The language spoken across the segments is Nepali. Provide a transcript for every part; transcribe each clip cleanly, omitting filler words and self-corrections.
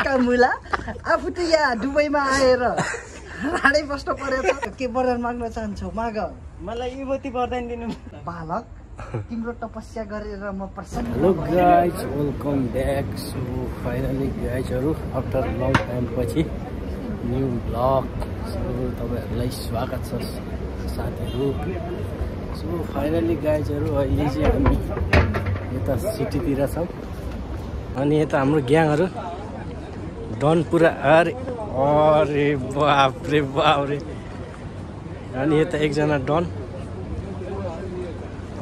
कामुला आफू त यहाँ दुबईमा आएर राडै बस्न परेछ। के वरदान माग्न चाहन्छौ? माग। मलाई युवती वरदान दिनु। बालक तिम्रो तपस्या गरेर म प्रसन्न। Hello guys, welcome back. So finally गाइजहरू आफ्टर लङ टाइम पछि न्यू ब्लग। सो तपाईँहरूलाई स्वागत छ साथीहरू। सो फाइनली गाइजहरू अहिले चाहिँ हामी यता सिटीतिर छौँ अनि यता हाम्रो ग्याङहरू डन पुरा अरे अरे बाप रे अनि यता एकजना डन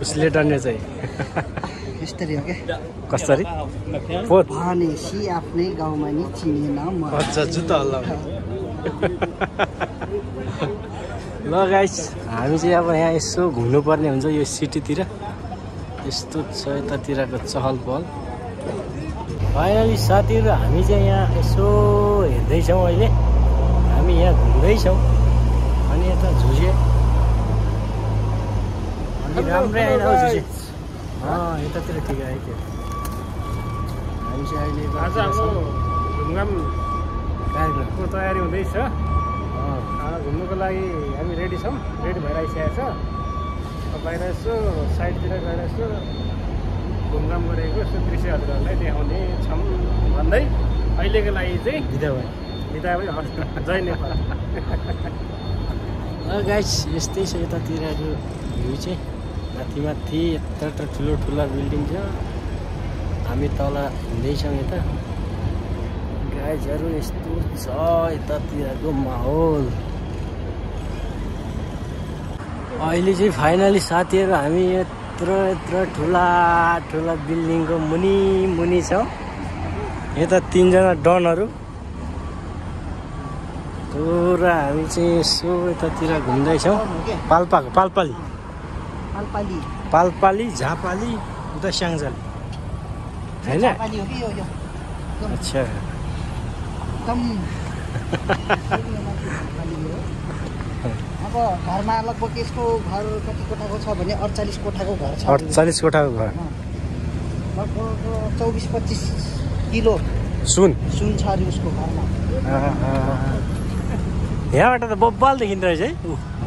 उसले डन्ने चाहिँ यसरी हो के कसरी पोत भनेसी आफ्नै गाउँमा नि चिनेन म। अच्छा जुत्ता हल्ला ल गाइस, हामी चाहिँ अब यहाँ यसो घुम्नुपर्ने हुन्छ यो सिटीतिर। यस्तो छ यतातिरको चहल पहल। फाइनली साथीहरू हामी चाहिँ यहाँ यसो हेर्दैछौँ। अहिले हामी यहाँ घुम्दैछौँ अनि यता झुसे अनि राम्रै आएन हौ झुसे। यतातिर ठिक आयो क्या। हामी चाहिँ अहिले आज हाम्रो घुमघाम कार्यक्रमको तयारी हुँदैछ। घुम्नुको लागि हामी रेडी छौँ, रेडी भएर आइसकेको छ। बाहिर यसो साइडतिर गएर यसो घुमघाम गरेको यसो दृश्यहरूलाई देखाउने छौँ भन्दै अहिलेको लागि चाहिँ बिदा भयो। हस् जय नेपाल। गाइस यस्तै छ यतातिरको भ्यू चाहिँ। माथि यता ठुला बिल्डिङ छ। हामी तल हिँड्दैछौँ यता। गाइजहरू यस्तो छ यतातिरको माहौल। अहिले चाहिँ फाइनली साथीहरू हामी यत्रो ठुला बिल्डिङको मुनि छौँ। यता तीनजना डनहरू पुरा हामी चाहिँ यसो यतातिर घुम्दैछौँ। पाल्पाली झापाली उता स्याङ्जाली होइन। अच्छा अब घरमा लगभग यसको घर कति कोठाको छ भने 48 कोठाको घर छ। 48 कोठाको घर। लगभग 24-25 किलो सुन छ अरे उसको घरमा। यहाँबाट त बब्बाल देखिँदो रहेछ है।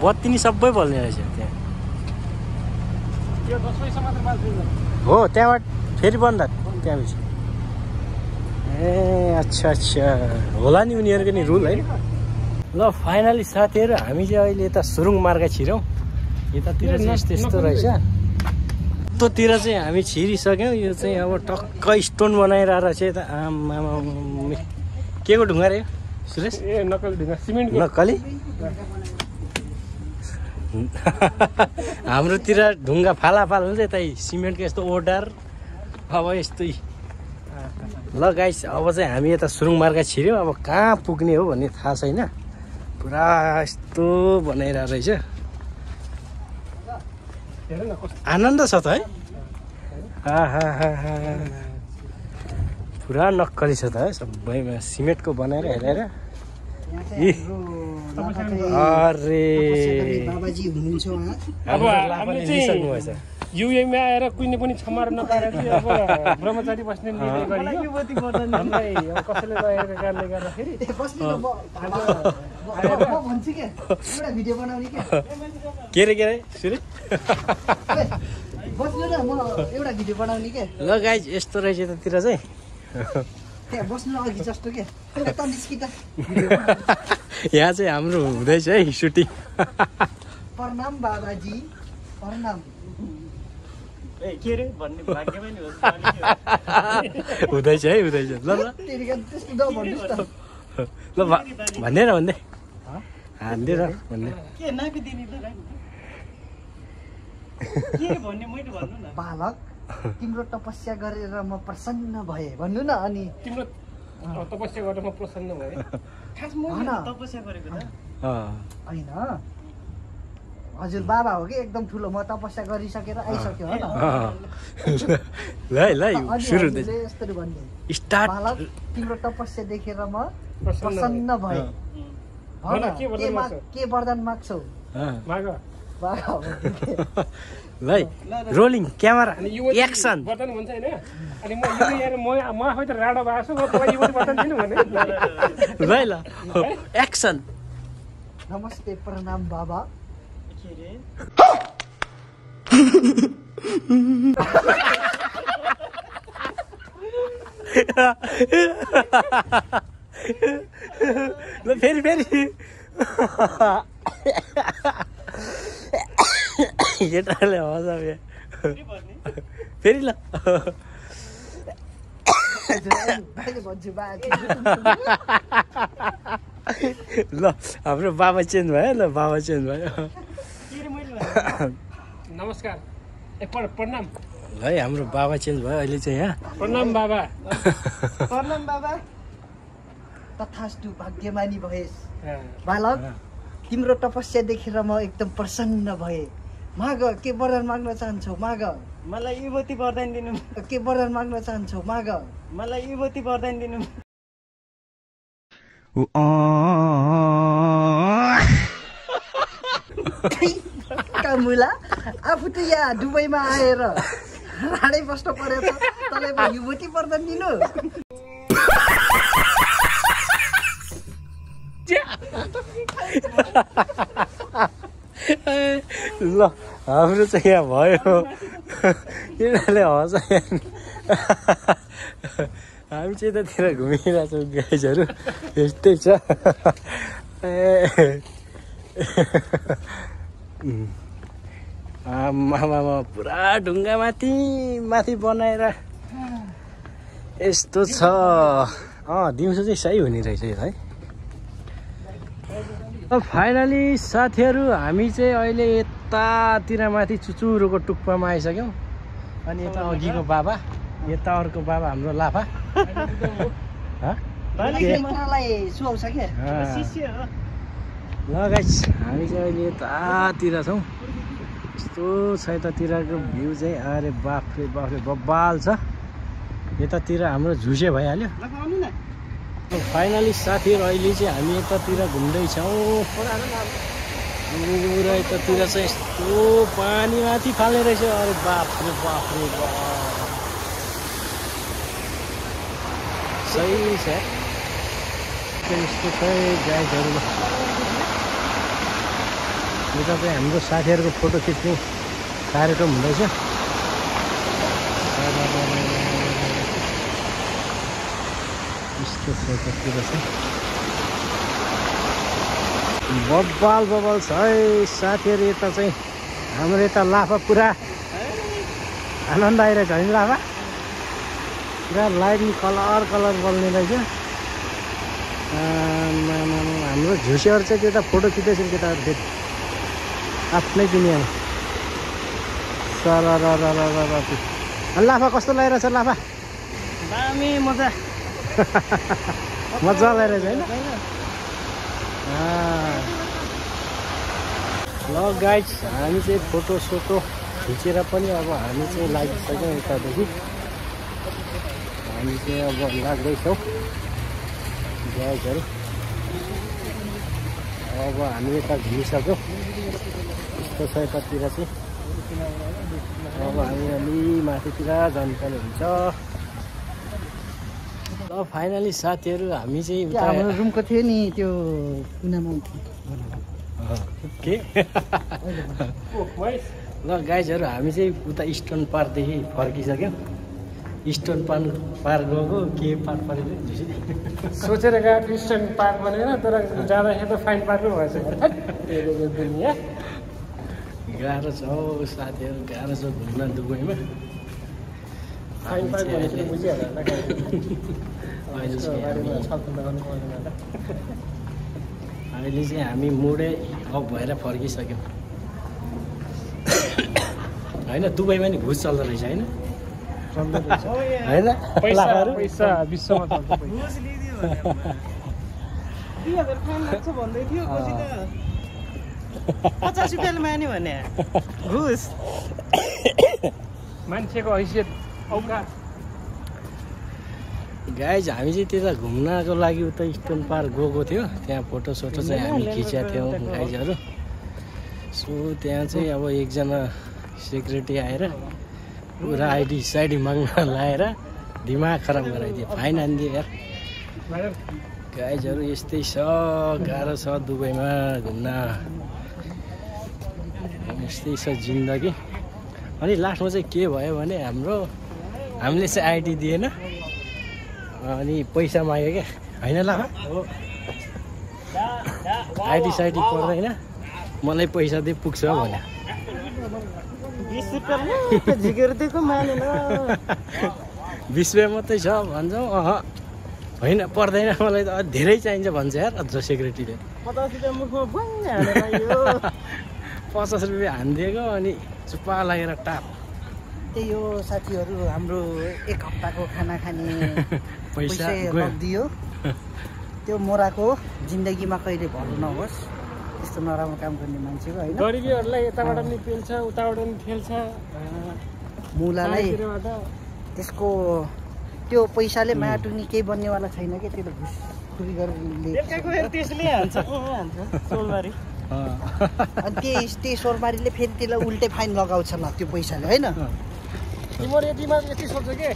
बत्ती नि सबै बल्ने रहेछ त्यहाँ। हो त्यहाँबाट फेरि बन्द त्यहाँपछि। ए अच्छा होला नि उनीहरूको नि रुल है। ल फाइनली साथीहरू हामी चाहिँ अहिले यता सुरुङ मार्ग छिरौँ। यतातिर चाहिँ यस्तो रहेछ। यतातिर चाहिँ हामी छिरिसक्यौँ। यो चाहिँ अब टक्क स्टोन बनाइरहेको रहेछ यता। आमा के को ढुङ्गा रे सुरेश? ए नक्कली ढुङ्गा, सिमेन्ट नक्कली। हाम्रोतिर ढुङ्गा फालाफाल हुन्छ, यतै सिमेन्टको यस्तो ओडार। अब यस्तै। ल गाइस अब चाहिँ हामी यता सुरुङ मार्ग छिर्यौँ। अब कहाँ पुग्ने हो भन्ने थाहा छैन। पुरा यस्तो बनाइरहेको रहेछ। आनन्द छ त है। पुरा नक्कली छ त है सबैमा सिमेन्टको बनाएर हेरेर। अरे बाबाजी हुनुहुन्छ उहाँ। अब हामी चाहिँ युएमा आएर कुनै पनि क्षमाहरू नपाएर चाहिँ अब ब्रह्मचारी बस्ने निर्णय गरियो। युवती वरदान हामीलाई कसैले लगेको कारणले गर्दाखेरि भन्छु के एउटा भिडियो बनाउने के रे सुरे बस्नु न, म एउटा भिडियो बनाउने के। ल गाइज यस्तो रहेछ यतातिर चाहिँ। त्यहाँ बस्नु अघि जस्तो के त निस्किँदा यहाँ चाहिँ हाम्रो हुँदैछ है सुटिङ। प्रणाम बाबाजी, प्रणाम। के रे भन्ने भाग्यमा नि हुँदैछ है हुँदैछ। ल भन्दै हान्दै भन्दै के नापिदिने ल के भन्ने मैले भन्नु न। बालक तिम्रो तपस्या गरेर म प्रसन्न भएँ भन्नु न। अनि तिम्रो तपस्या गरेर म प्रसन्न भएँ। खास म तपस्या गरेको त होइन हजुर बाबा हो कि एकदम ठुलो। म तपस्या गरिसकेर आइसक्यो हो ल सुरु यसरी भन्ने स्टार्ट। बालक तिम्रो तपस्या देखेर म प्रसन्न भएँ। के वरदान माग्छौ? माग ल रोलिङ क्यामेरा एक्सन बर्तन भन्छ होइन अनि म म आफै त राडो भएको छु म युवती बर्तन दिनु भने ल ल एक्सन नमस्ते प्रणाम बाबा ल फेरि केटाले हँसा फेरि ल ल हाम्रो बाबा चेन्ज भयो ल बाबा चेन्ज भयो नमस्कार प्रणाम है हाम्रो बाबा चेन्ज भयो अहिले चाहिँ यहाँ प्रणाम बाबा प्रणाम बाबा तथास्तु भाग्यमानी भएस बालक तिम्रो तपस्या देखेर म एकदम प्रसन्न भए माग के वरदान माग्न चाहन्छौ माग मलाई युवती वरदान दिनु के वरदान माग्न चाहन्छौ माग मलाई युवती वरदान दिनु कामुला आफू त यहाँ दुबईमा आएर राडै बस्नु परेछ तँलाई म युवती वरदान दिनु ल हाम्रो चाहिँ यहाँ भयो यिनीहरूले हँसायो हामी चाहिँ यतातिर घुमिरहेछौँ गाइजहरू यस्तै छ आमामा पुरा ढुङ्गा माथि बनाएर यस्तो छ दिउँसो चाहिँ सही हुने रहेछ यो है फाइनली साथीहरू हामी चाहिँ अहिले यतातिर माथि चुचुरोको टुप्पामा आइसक्यौँ अनि यता अघिको बाबा यता अर्को बाबा हाम्रो लाफा सुहाउँछ क्या ल गाइस हामी चाहिँ अहिले यतातिर छौँ यस्तो छ यतातिरको भ्यू चाहिँ अरे बाफ्रे बब्बाल छ यतातिर हाम्रो झुसे भइहाल्यो फाइनली साथीहरू अहिले चाहिँ हामी यतातिर घुम्दैछौँ र यतातिर चाहिँ यस्तो पानी माथि फाल्ने रहेछ अरे बाफ्रे सही छ यस्तो चाहिँ गाइडहरू यता चाहिँ हाम्रो साथीहरूको फोटो खिच्ने कार्यक्रम हुँदैछ यस्तो छ यतातिर चाहिँ बब्बाल छ है साथीहरू यता चाहिँ हाम्रो यता लाफा पुरा आनन्द आइरहेछ है लाफा पुरा लाइटिङ कलर बल्ने रहेछ हाम्रो झुसेहरू चाहिँ त्यता फोटो खिच्दैछ केटाहरू फेरि आफ्नै दुनियाँमा सर लाफा कस्तो लगाइरहेछ लाफा दामी मजा मजा लगाइरहेछ होइन ल गाइस हामी चाहिँ फोटो खिचेर पनि अब हामी चाहिँ लागिसक्यौँ यतादेखि हामी चाहिँ अब लाग्दैछौँ गाइसहरू अब हामी यता घुमिसक्यौँ यस्तो छ यतातिर चाहिँ अब हामी अलि माथितिर जानुपर्ने हुन्छ ल फाइनली साथीहरू हामी चाहिँ हाम्रो रुमको थियो नि त्यो कुनामा के ल गाइजहरू हामी चाहिँ उता स्टोन पार्कदेखि फर्किसक्यौँ स्टोन पार्क गएको के पार्क परेको सोचेर गएको स्टोन पार्क भनेर तर जाँदाखेरि त फाइन पार्क भएछ दुनियाँ गाह्रो छ हौ साथीहरू गाह्रो छ घुम्न दुबईमा फाइन पार्क भनेपछि बुझिहाल्यो अहिले चाहिँ हामी मुडै अफ भएर फर्किसक्यौँ होइन दुबईमा नि घुस चल्दो रहेछ होइन होइन पैसा विश्वमा चल्छ 2000 फाइन लाग्छ भन्दै थियो पछि त 50 रुपियाँले मान्यो भने घुस मान्छेको हैसियत औकात गाइज हामी चाहिँ त्यता घुम्नको लागि उता स्टोन पार्क गएको थियो त्यहाँ फोटो चाहिँ हामी खिचेका थियौँ गाइजहरू सो त्यहाँ चाहिँ अब एकजना सेक्युरिटी आएर पुरा आइडी साइडी माग्न लाएर दिमाग खराब गराइदियो, फाइन हानिदियो यार। गाइजहरू यस्तै छ, गाह्रो छ दुबईमा घुम्न, यस्तै छ जिन्दगी। अनि लास्टमा चाहिँ के भयो भने हामीले चाहिँ आइडी दिएन अनि पैसा माग्यो क्या, होइन ल आइडी साइडी पर्दैन, मलाई पैसा दे पुग्छ भन्यो। 20 रुपियाँ झिकेर दिएको मानेन। 20 रुपियाँ मात्रै छ भन्छौ, होइन पर्दैन मलाई त धेरै चाहिन्छ भन्छ यार अझ सेक्युरिटीले। 50 रुपियाँ मुखमा बङ्ग हालेर यो 50 रुपियाँ हानिदिएको अनि चुप्पा लागेर टाप। त्यही हो साथीहरू, हाम्रो एक हप्ताको खाना खाने पैसा दियो। त्यो मोराको जिन्दगीमा कहिले भलो नहोस्, त्यस्तो नराम्रो काम गर्ने मान्छेको होइन। गरिबीहरूलाई यताबाट नि पेल्छ उताबाट नि ठेल्छ। मुलालाई त्यसको त्यो पैसाले माया टुङ्गी केही बन्नेवाला छैन क्या, त्यो घुसखुरी गरेर त्यसले हान्छ सोलबारी। अनि त्यही सोरबारीले फेरि त्यसलाई उल्टै फाइन लगाउँछ ल त्यो पैसाले, होइन? तिम्रो यतिमा यति सोध्छ कि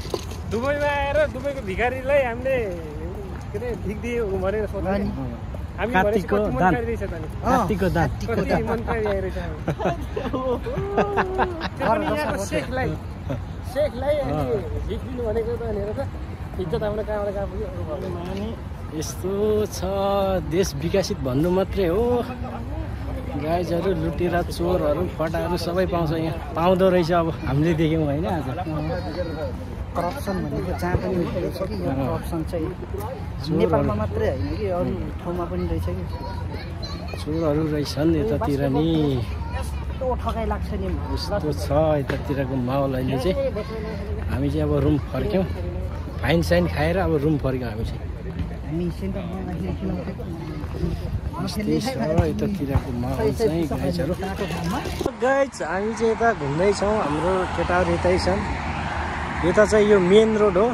दुबईमा आएर दुबईको भिखारीलाई हामीले के अरे भिख्दियो भनेर सोध्छ। हामी कात्तिकको दान, कात्तिकको दान, मन परिरहेछ। शेखलाई अनि भिख दिनु भनेको त भनेर त इज्जत हाम्रो कहाँबाट कहाँ पुग्यो। यस्तो छ देश विकसित भन्नु मात्रै हो। गाइजहरू लुटेरा चोरहरू फटाहरू सबै पाउँछ यहाँ, पाउँदो रहेछ। अब हामीले देख्यौँ होइन आज करप्सन भनेको जहाँ पनि रहेछ कि, यो करप्सन चाहिँ नेपालमा मात्रै होइन कि अरू ठाउँमा पनि रहेछ कि। चोरहरू रहेछन् यतातिर नि, यस्तो ठगाइ लाग्छ नि। यस्तो छ यतातिरको माहौल अहिले चाहिँ। हामी चाहिँ अब रुम फर्क्यौँ, फाइन साइन खाएर अब रुम फर्क्यौँ हामी चाहिँ। हामी यस्तै छ यतातिरको माहौल चाहिँ गाइजहरू। गाइज हामी चाहिँ यता घुम्दैछौँ, हाम्रो केटाहरू यतै छन्। यता चाहिँ यो मेन रोड हो,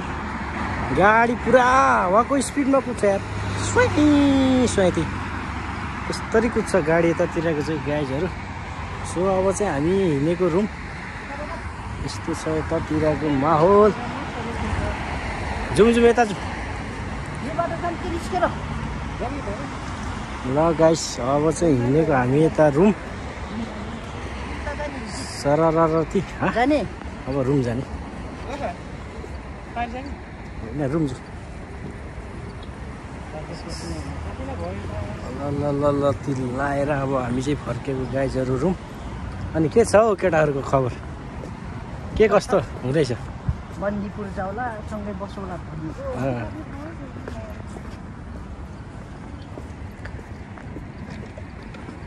गाडी पुरा हावाको स्पिडमा कुद्छ यार, स्वाइती यस्तरी कुद्छ गाडी यतातिरको चाहिँ गाइजहरू। सो अब चाहिँ हामी हिँडेको रुम यस्तो छ यतातिरको माहौल। जाउँ यता जाउँ ल गाइस। अब चाहिँ हिँडेको हामी यता रुम सररती जाने, अब रुम जाने होइन, रुम जाउँ। ल ल ल तिलाएर अब हामी चाहिँ फर्केको गाइजहरू रुम। अनि के छ हौ केटाहरूको खबर, के कस्तो हुँदैछ? बन्दीपुर जाउला, सँगै बसौला।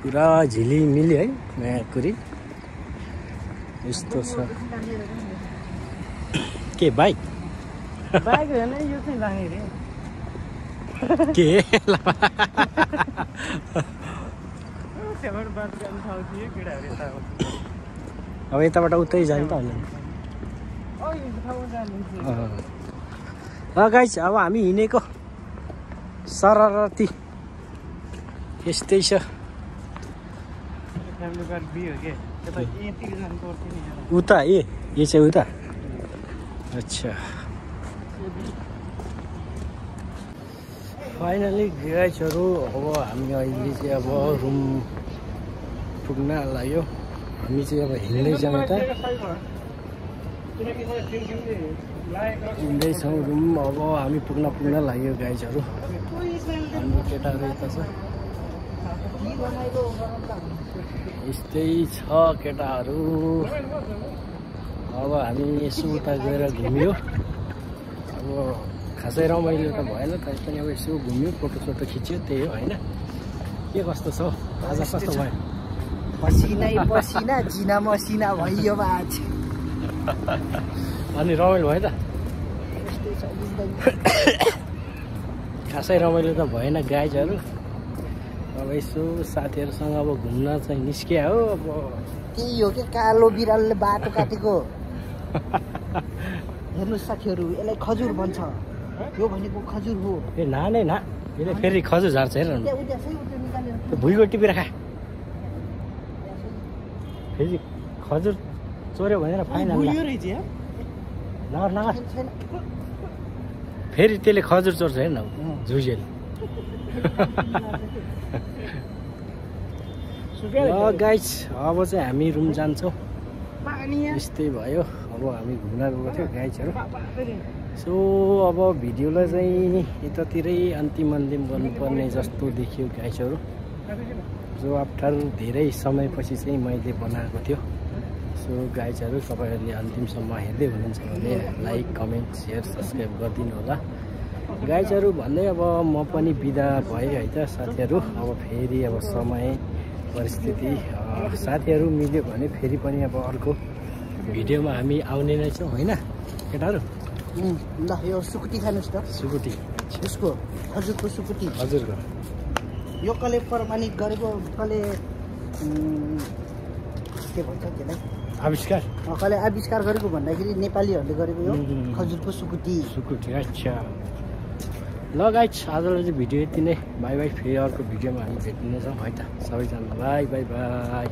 पुरा झिलिमिली है मायाकुरी यस्तो छ। के बाइक बाइक होइन यो चाहिँ लाने रे के अब यताबाट उतै जाने त ल गाइस। अब हामी हिँडेको सररती यस्तै छ। उता ए चाहिँ उता, अच्छा। फाइनली गाइजहरू अब हामी अहिले चाहिँ अब रुम पुग्न लाग्यो। हामी चाहिँ अब हिँड्दैछौँ यता, हिँड्दैछौँ रुम। अब हामी पुग्न लाग्यो गाइजहरू। हाम्रो केटाहरू यता छ, यस्तै छ केटाहरू। अब हामी यसो उता गएर घुम्यो, अब खासै रमाइलो त भएन तर पनि अब यसो घुम्यो, फोटोसोटो खिच्यो, त्यही हो होइन। के कस्तो छ आज, कस्तो भयो? पसिनै पसिना जिना मसिना भइयो आज। अनि रमाइलो भयो त? खासै रमाइलो त भएन गाइजहरू। अब यसो साथीहरूसँग अब घुम्न चाहिँ निस्किया हो। अब त्यही हो कि कालो बिरालोले बाटो काटेको। हेर्नुहोस् साथीहरू, यसलाई खजुर भन्छ। यो भनेको खजुर हो। ए नानै ना, यसले फेरि खजुर झार्छ हेर न। त्यो भुइँको टिपेर खा। फेरि खजुर चोर्यो भनेर फाइन बुढियो रहेछ यहाँ नगर नगर छैन फेरि त्यसले खजुर चोर्छ हेर्न झुझेले गाइस अब चाहिँ हामी रुम जान्छौँ यस्तै भयो अब हामी घुम्न गएको थियो गाइजहरू सो अब भिडियोलाई चाहिँ यतातिरै अन्तिम गर्नुपर्ने जस्तो देखियो गाइजहरू जो आफ्टर धेरै समयपछि चाहिँ मैले बनाएको थियो सो गाइजहरू तपाईँहरूले अन्तिमसम्म हेर्दै हुनुहुन्छ भने लाइक कमेन्ट सेयर सब्सक्राइब गरिदिनु होला गाइजहरू भन्दै अब म पनि बिदा भएँ है त साथीहरू अब फेरि अब समय परिस्थिति साथीहरू मिल्यो भने फेरि पनि अब अर्को भिडियोमा हामी आउने नै छौँ होइन केटाहरू ल यो सुकुटी खानुहोस् त सुकुटी यसको खजुरको सुकुटी हजुरको यो कसले प्रमाणित गरेको कसले के भन्छ त्यसलाई आविष्कार कसले आविष्कार गरेको भन्दाखेरि नेपालीहरूले गरेको यो खजुरको सुकुटी अच्छा ल गाइस आजलाई चाहिँ भिडियो यति नै बाई बाई फेरि अर्को भिडियोमा हामी भेट्नेछौँ है त सबैजनालाई बाई बाई